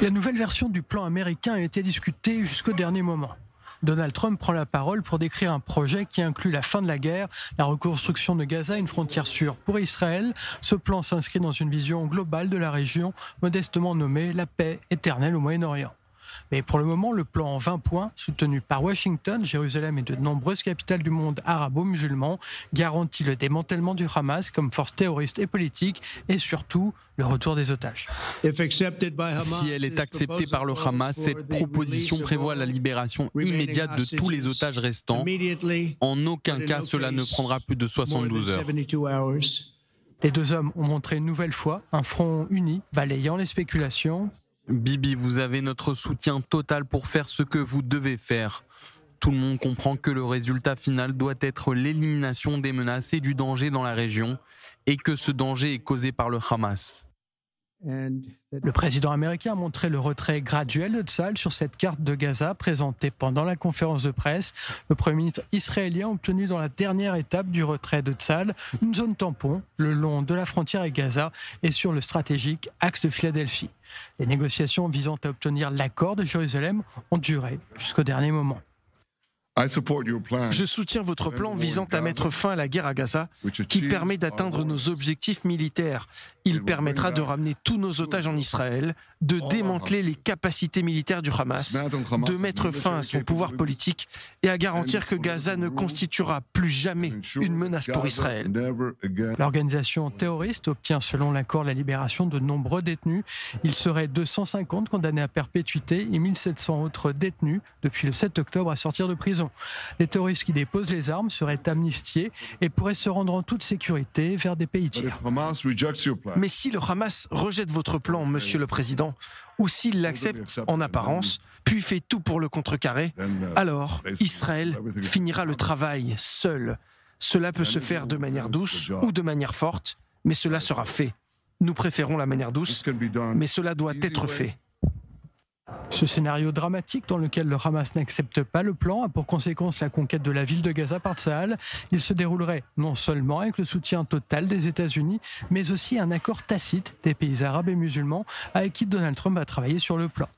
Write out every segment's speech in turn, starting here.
La nouvelle version du plan américain a été discutée jusqu'au dernier moment. Donald Trump prend la parole pour décrire un projet qui inclut la fin de la guerre, la reconstruction de Gaza et une frontière sûre pour Israël. Ce plan s'inscrit dans une vision globale de la région, modestement nommée la paix éternelle au Moyen-Orient. Mais pour le moment, le plan en 20 points, soutenu par Washington, Jérusalem et de nombreuses capitales du monde arabo-musulman, garantit le démantèlement du Hamas comme force terroriste et politique et surtout le retour des otages. Si elle est acceptée par le Hamas, cette proposition prévoit la libération immédiate de tous les otages restants. En aucun cas, cela ne prendra plus de 72 heures. Les deux hommes ont montré une nouvelle fois un front uni, balayant les spéculations. Bibi, vous avez notre soutien total pour faire ce que vous devez faire. Tout le monde comprend que le résultat final doit être l'élimination des menaces et du danger dans la région et que ce danger est causé par le Hamas. Le président américain a montré le retrait graduel de Tsahal sur cette carte de Gaza présentée pendant la conférence de presse. Le Premier ministre israélien a obtenu dans la dernière étape du retrait de Tsahal une zone tampon le long de la frontière avec Gaza et sur le stratégique axe de Philadelphie. Les négociations visant à obtenir l'accord de Jérusalem ont duré jusqu'au dernier moment. Je soutiens votre plan visant à mettre fin à la guerre à Gaza, qui permet d'atteindre nos objectifs militaires. Il permettra de ramener tous nos otages en Israël, de démanteler les capacités militaires du Hamas, de mettre fin à son pouvoir politique et à garantir que Gaza ne constituera plus jamais une menace pour Israël. L'organisation terroriste obtient selon l'accord la libération de nombreux détenus. Il serait 250 condamnés à perpétuité et 1700 autres détenus depuis le 7 octobre à sortir de prison. Les terroristes qui déposent les armes seraient amnistiés et pourraient se rendre en toute sécurité vers des pays tiers. Mais si le Hamas rejette votre plan, Monsieur le Président, ou s'il l'accepte en apparence, puis fait tout pour le contrecarrer, alors Israël finira le travail seul. Cela peut se faire de manière douce ou de manière forte, mais cela sera fait. Nous préférons la manière douce, mais cela doit être fait. Ce scénario dramatique dans lequel le Hamas n'accepte pas le plan a pour conséquence la conquête de la ville de Gaza par Tsahal. Il se déroulerait non seulement avec le soutien total des États-Unis, mais aussi un accord tacite des pays arabes et musulmans avec qui Donald Trump a travaillé sur le plan.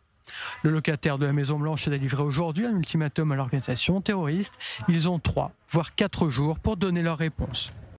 Le locataire de la Maison-Blanche a délivré aujourd'hui un ultimatum à l'organisation terroriste. Ils ont 3, voire 4 jours pour donner leur réponse.